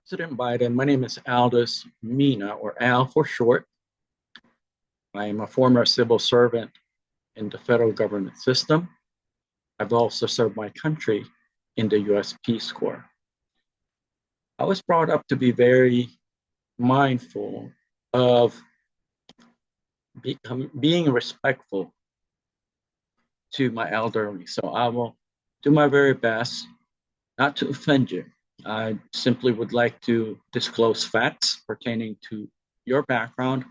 President Biden, my name is Aldous Mina, or Al for short. I am a former civil servant in the federal government system. I've also served my country in the US Peace Corps. I was brought up to be very mindful of being respectful to my elderly. So I will do my very best not to offend you. I simply would like to disclose facts pertaining to your background,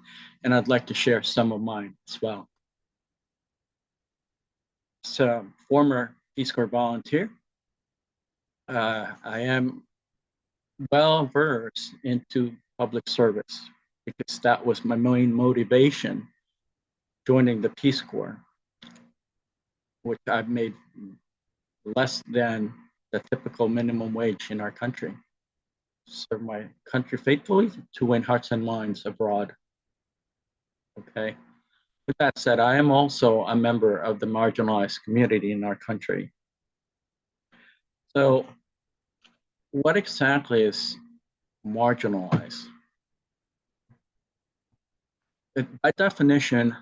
and I'd like to share some of mine as well. So, former Peace Corps volunteer. I am well versed into public service because that was my main motivation joining the Peace Corps, which I've made less than the typical minimum wage in our country. Serve my country faithfully to win hearts and minds abroad. Okay. With that said, I am also a member of the marginalized community in our country. So, what exactly is marginalized? By definition,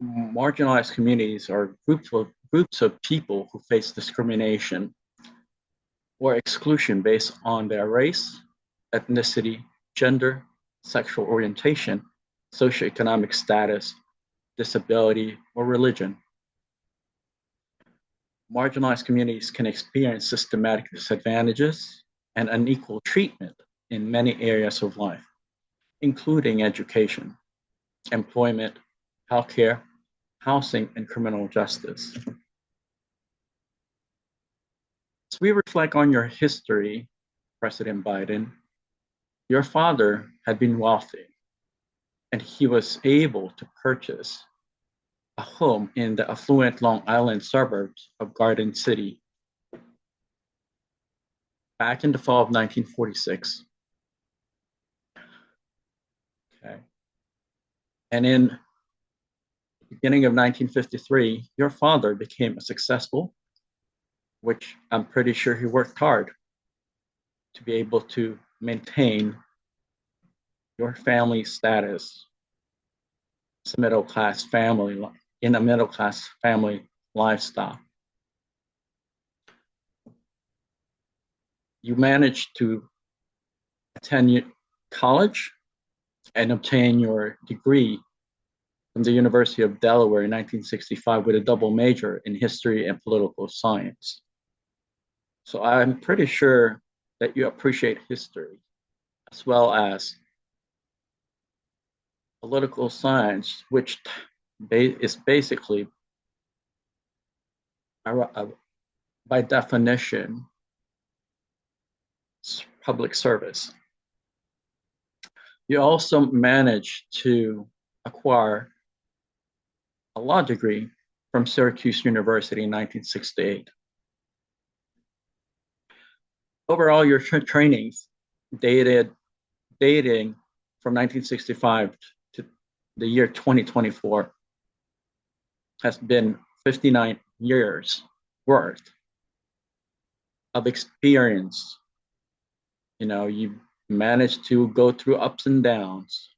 marginalized communities are groups of people who face discrimination or exclusion based on their race, ethnicity, gender, sexual orientation, socioeconomic status, disability, or religion. Marginalized communities can experience systematic disadvantages and unequal treatment in many areas of life, including education, employment, healthcare, housing, and criminal justice. As we reflect on your history, President Biden, your father had been wealthy, and he was able to purchase a home in the affluent Long Island suburbs of Garden City back in the fall of 1946. Okay. And in the beginning of 1953, your father became a successful, which I'm pretty sure he worked hard to be able to maintain your family status as a middle class family, in a middle class family lifestyle. You managed to attend college and obtain your degree from the University of Delaware in 1965 with a double major in history and political science. So I'm pretty sure that you appreciate history as well as political science, which is basically, by definition, public service. You also managed to acquire a law degree from Syracuse University in 1968. Overall, your trainings dating from 1965 to the year 2024 has been 59 years worth of experience. You know, you managed to go through ups and downs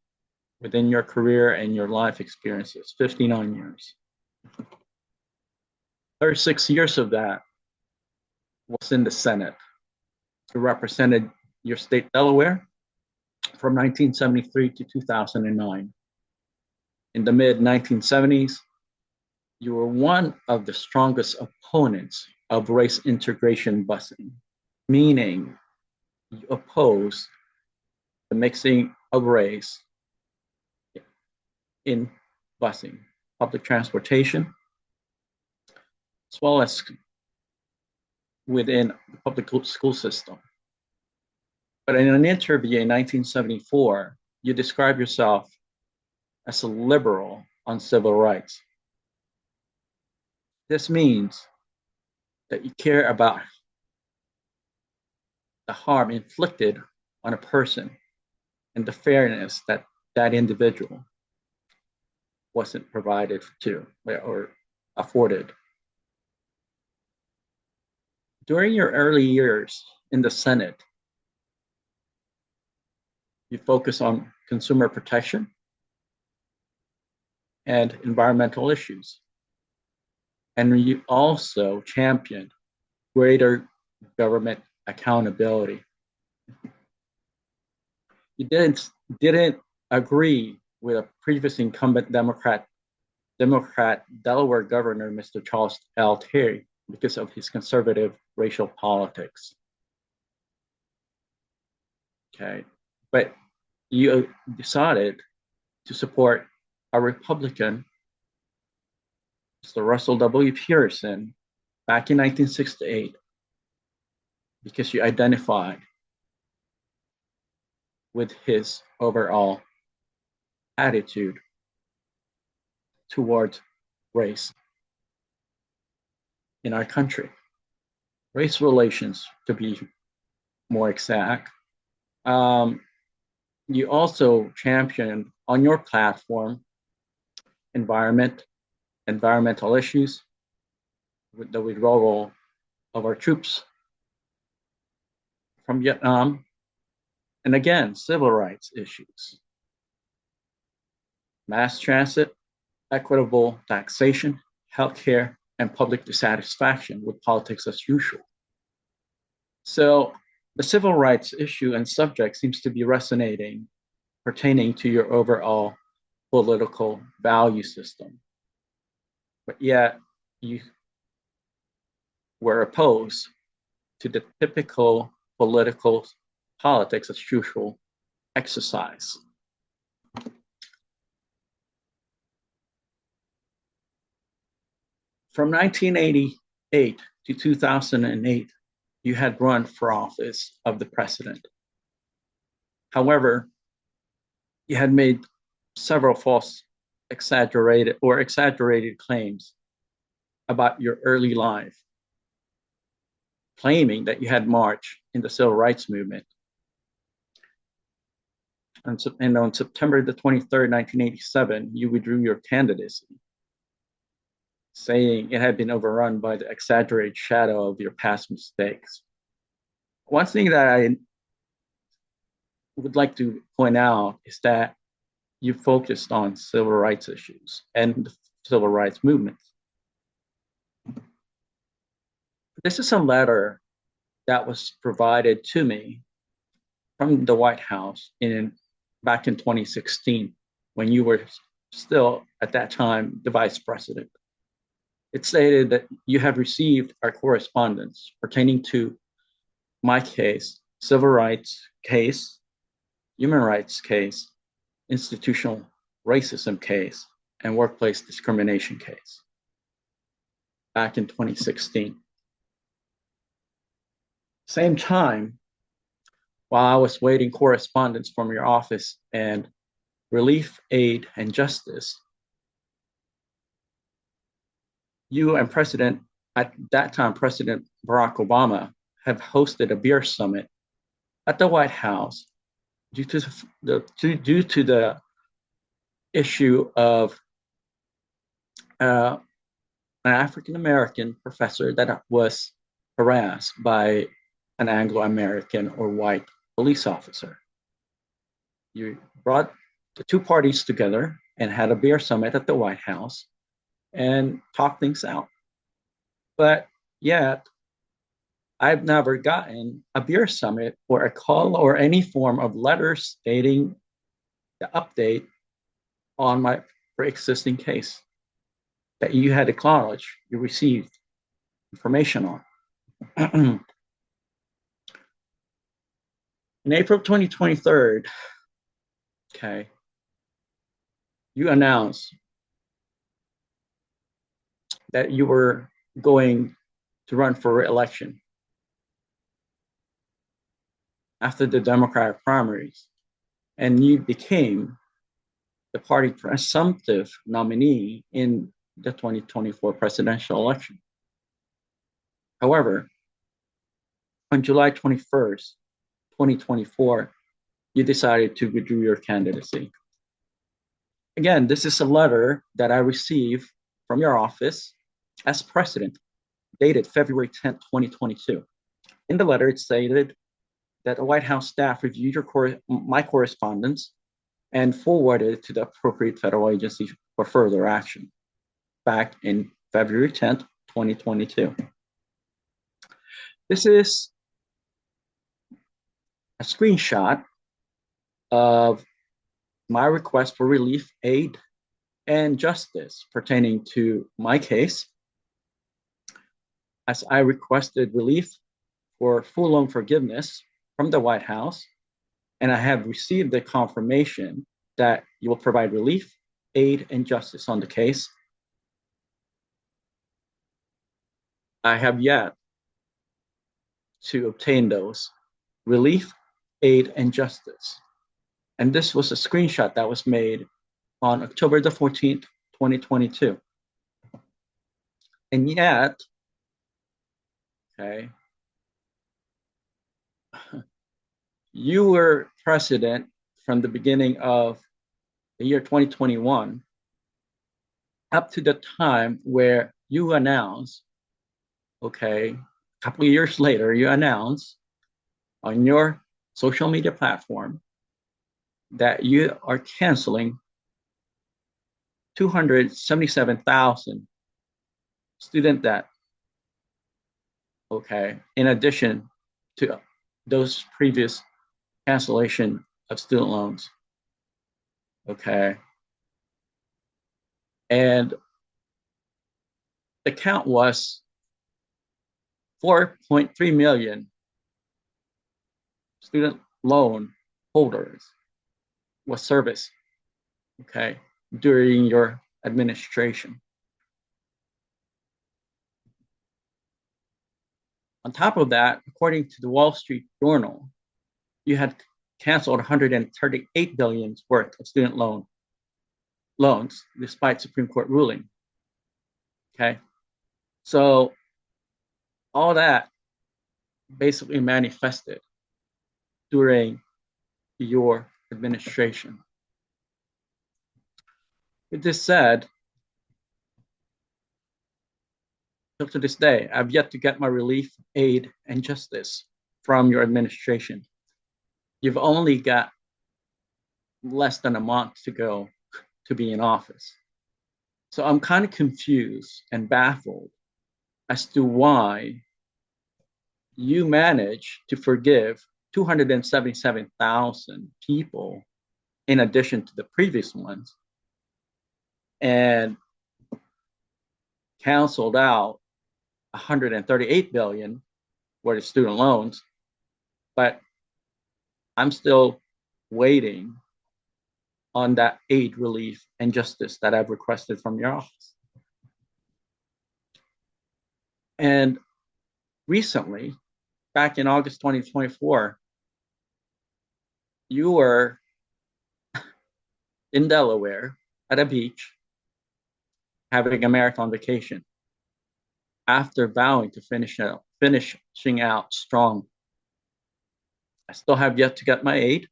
within your career and your life experiences, 59 years. 36 years of that was in the Senate. You represented your state, Delaware, from 1973 to 2009. In the mid-1970s, you were one of the strongest opponents of race integration busing, meaning you oppose the mixing of race in busing, public transportation, as well as within the public school system. But in an interview in 1974, you describe yourself as a liberal on civil rights. This means that you care about the harm inflicted on a person and the fairness that that individual wasn't provided to or afforded. During your early years in the Senate, you focus on consumer protection and environmental issues. And you also championed greater government accountability. You didn't agree with a previous incumbent Democrat Delaware Governor, Mr. Charles L. Terry, because of his conservative racial politics. Okay, but you decided to support a Republican, Mr. Russell W. Pearson, back in 1968, because you identified with his overall attitude towards race in our country. Race relations, to be more exact. You also championed on your platform environmental issues, with the withdrawal of our troops from Vietnam, and again, civil rights issues, mass transit, equitable taxation, healthcare, and public dissatisfaction with politics as usual. So the civil rights issue and subject seems to be resonating, pertaining to your overall political value system. But yet you were opposed to the typical politics as usual exercise. From 1988 to 2008, you had run for office of the president. However, you had made several false, exaggerated claims about your early life, claiming that you had marched in the civil rights movement. And on September the 23rd, 1987, you withdrew your candidacy, saying it had been overrun by the exaggerated shadow of your past mistakes. One thing that I would like to point out is that you focused on civil rights issues and the civil rights movement. This is a letter that was provided to me from the White House back in 2016, when you were still, at that time, the vice president. It stated that you have received our correspondence pertaining to my case, civil rights case, human rights case, institutional racism case, and workplace discrimination case back in 2016. Same time, while I was waiting correspondence from your office and Relief, Aid, and Justice, you and at that time, President Barack Obama have hosted a beer summit at the White House due to the issue of an African-American professor that was harassed by an Anglo-American or white police officer. You brought the two parties together and had a beer summit at the White House and talked things out. But yet, I've never gotten a beer summit or a call or any form of letter stating the update on my pre-existing case that you had acknowledged you received information on. In April 2023, okay, you announced that you were going to run for re-election after the Democratic primaries, and you became the party presumptive nominee in the 2024 presidential election. However, on July 21st, 2024, you decided to withdraw your candidacy. Again, this is a letter that I received from your office as president, dated February 10th, 2022. In the letter, it stated that the White House staff reviewed my correspondence and forwarded it to the appropriate federal agency for further action back in February 10th, 2022. This is a screenshot of my request for relief, aid, and justice pertaining to my case, as I requested relief for full loan forgiveness from the White House, and I have received the confirmation that you will provide relief, aid, and justice on the case. I have yet to obtain those relief, aid, and justice. And this was a screenshot that was made on October the 14th, 2022. And yet, okay, you were president from the beginning of the year 2021 up to the time where you announced, okay, a couple of years later, you announced on your social media platform that you are canceling 277,000 student debt, okay, in addition to those previous cancellation of student loans, okay. And the count was 4.3 million student loan holders was serviced, okay, during your administration. On top of that, according to the Wall Street Journal, you had canceled 138 billion worth of student loans despite Supreme Court ruling. Okay, so all that basically manifested during your administration. With this said, till to this day, I've yet to get my relief, aid, and justice from your administration. You've only got less than a month to go to be in office. So I'm kind of confused and baffled as to why you managed to forgive 277,000 people in addition to the previous ones and canceled out 138 billion worth of student loans, but I'm still waiting on that aid, relief, and justice that I've requested from your office. And recently, back in August 2024, you were in Delaware at a beach having a marathon vacation after vowing to finishing out strong. I still have yet to get my aid.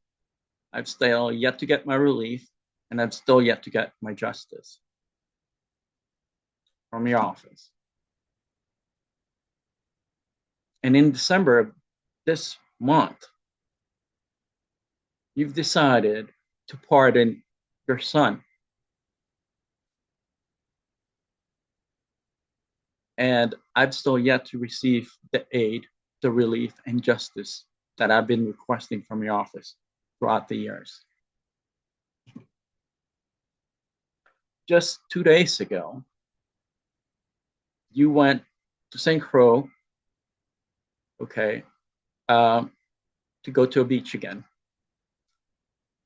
I've still yet to get my relief, and I've still yet to get my justice from your office. And in December of this month, you've decided to pardon your son. And I've still yet to receive the aid, the relief, and justice that I've been requesting from your office throughout the years. Just 2 days ago, you went to St. Croix, okay, to go to a beach again,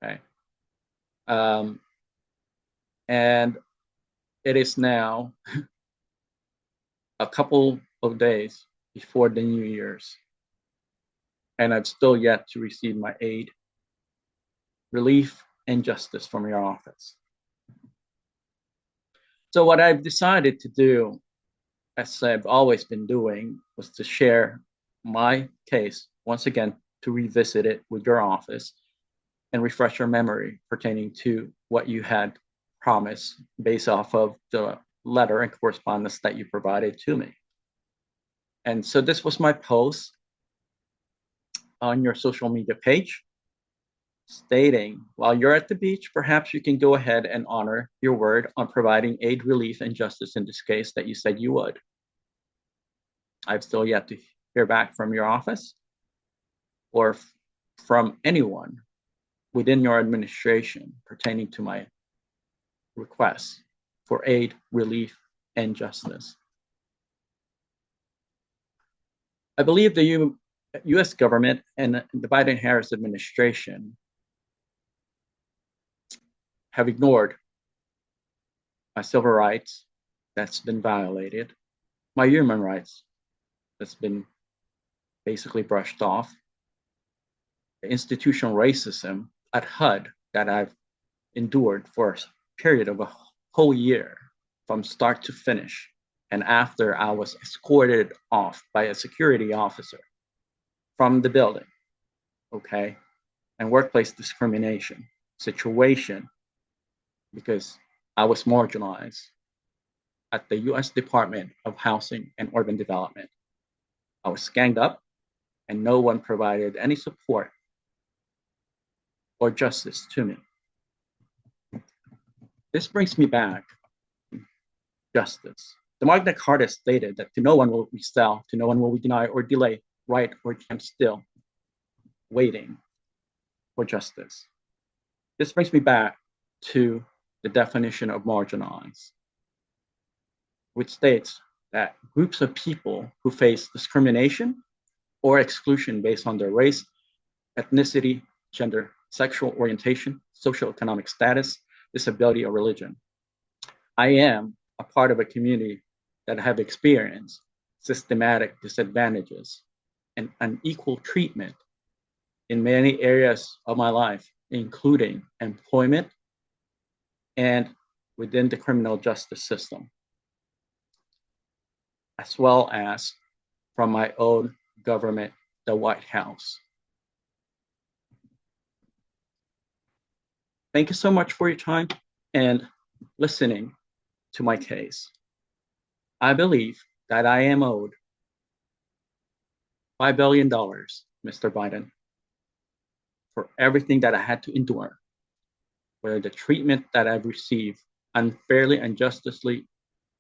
okay. And it is now a couple of days before the New Year's, and I've still yet to receive my aid, relief, and justice from your office. So what I've decided to do, as I've always been doing, was to share my case once again, to revisit it with your office and refresh your memory pertaining to what you had promised based off of the letter and correspondence that you provided to me. And so this was my post on your social media page stating, while you're at the beach, perhaps you can go ahead and honor your word on providing aid, relief, and justice in this case that you said you would. I've still yet to hear back from your office or from anyone within your administration pertaining to my requests for aid, relief, and justice. I believe the US government and the Biden-Harris administration have ignored my civil rights that's been violated, my human rights that's been basically brushed off, the institutional racism at HUD that I've endured for a period of a whole year from start to finish. And after I was escorted off by a security officer from the building, okay, and workplace discrimination situation because I was marginalized at the US Department of Housing and Urban Development. I was ganged up and no one provided any support or justice to me. This brings me back to justice. The Magna Carta stated that to no one will we sell, to no one will we deny or delay right or stand still, waiting for justice. This brings me back to the definition of marginalized, which states that groups of people who face discrimination or exclusion based on their race, ethnicity, gender, sexual orientation, socioeconomic status, disability, or religion. I am a part of a community that have experienced systematic disadvantages and unequal treatment in many areas of my life, including employment and within the criminal justice system, as well as from my own government, the White House. Thank you so much for your time and listening to my case. I believe that I am owed $5 billion, Mr. Biden, for everything that I had to endure, for the treatment that I've received unfairly, unjustly,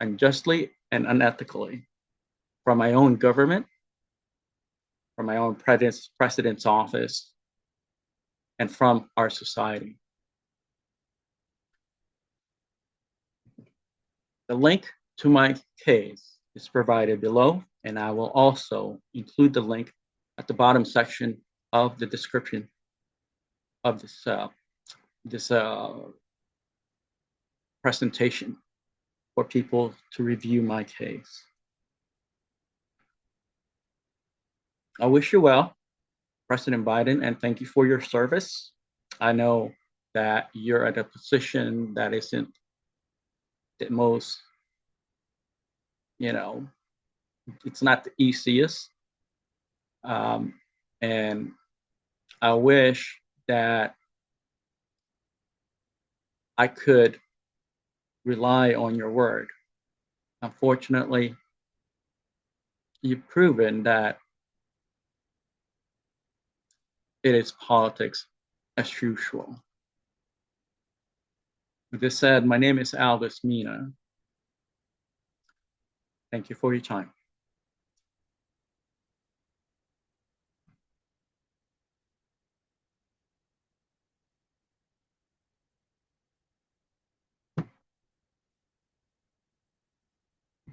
and unethically from my own government, from my own president's office, and from our society. The link to my case is provided below, and I will also include the link at the bottom section of the description of this presentation for people to review my case. I wish you well, President Biden, and thank you for your service. I know that you're at a position that isn't the most, it's not the easiest. And I wish that I could rely on your word. Unfortunately, you've proven that it is politics as usual. With this said, my name is Aldous Mina. Thank you for your time.